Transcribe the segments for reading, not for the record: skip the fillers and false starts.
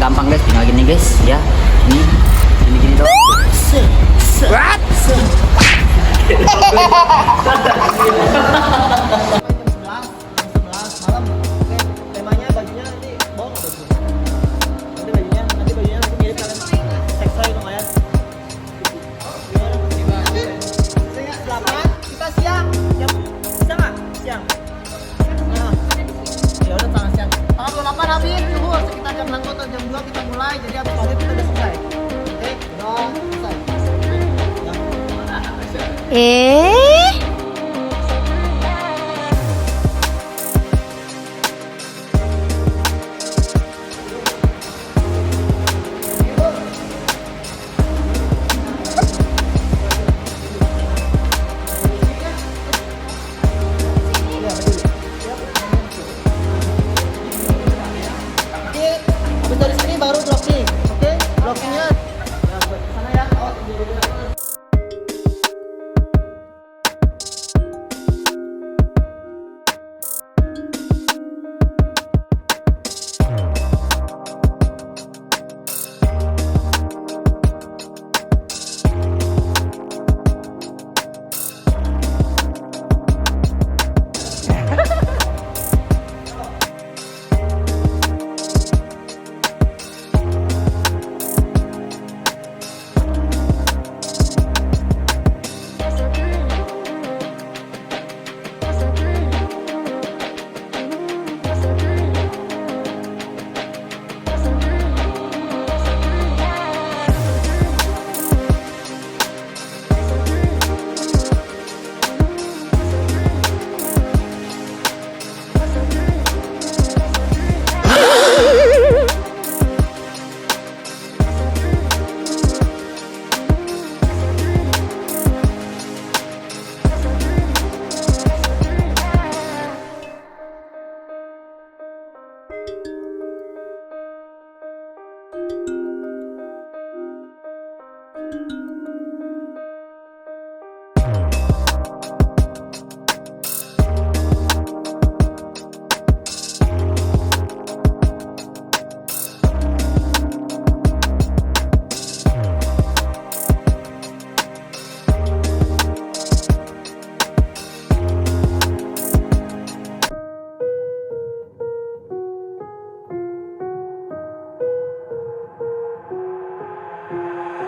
gampang guys, tinggal gini guys ya. Ini gini doang. What? Habis subuh sekitar jam 1 atau jam 2 kita mulai, jadi habis maghrib kita udah selesai. Oke, udah selesai. Habis dari sini baru blocking, oke? Blockingnya ya buat kesana ya. Oh, tunggu dulu.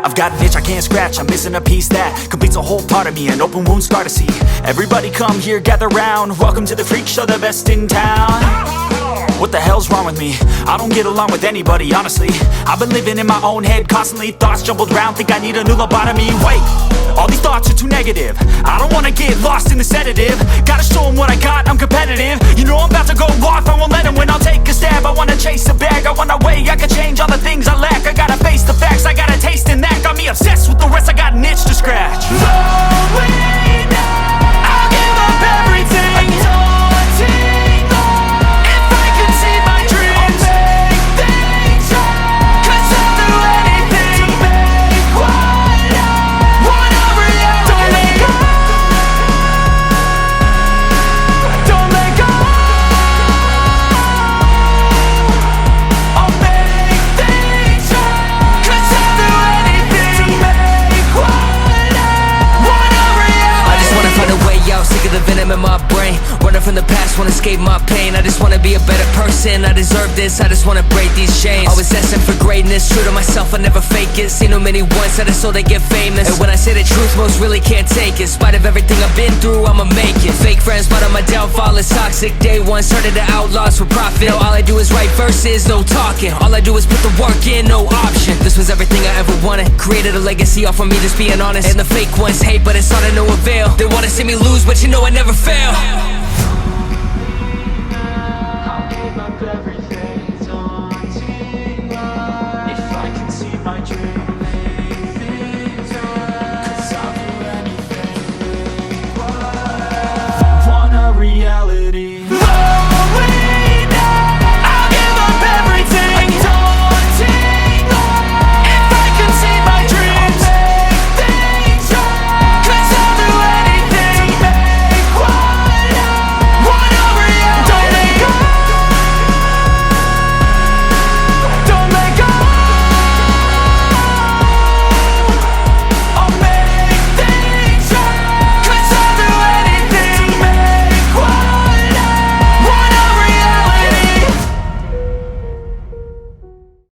I've got an itch I can't scratch, I'm missing a piece that completes a whole part of me, an open wound scar to see. Everybody come here, gather round, welcome to the freak show, the best in town. What the hell's wrong with me? I don't get along with anybody, honestly. I've been living in my own head constantly, thoughts jumbled round, think I need a new lobotomy. Wait, all these thoughts are too negative, I don't wanna get lost in the sedative. Gotta show them what I got, I'm competitive. You know I'm about to go off, I won't let them win, I'll take a stab. I wanna chase a bag, I wanna weigh, I can change all the things I lack. I gotta face the facts, I got a taste in that. Got me obsessed with the rest, I got an itch to scratch. Lonely now, I'll give up everything. If I could see my dreams, I'll make things right. 'Cause I'll do anything to make what I want a reality. Don't let go, don't let go. I'll make things right. 'Cause I'll do anything to make what I want a reality. I just wanna find a way out, sick of the venom in my brain. Running from the past, wanna escape my pain. I just wanna be a better person, I deserve this. I just wanna break these chains. Always asking for greatness, true to myself, I never fake it. Seen too many once that I so they get famous. And when I say the truth, most really can't take it. In spite of everything I've been through, I'ma make it. Fake friends, but on my downfall is toxic. Day one, started to outlaws for profit. Now all I do is write verses, no talking. All I do is put the work in, no option. This was everything I ever wanted. Created a legacy off of me, just being honest. And the fake ones hate, but it's all to no avail. They wanna see me lose, but you know I never fail.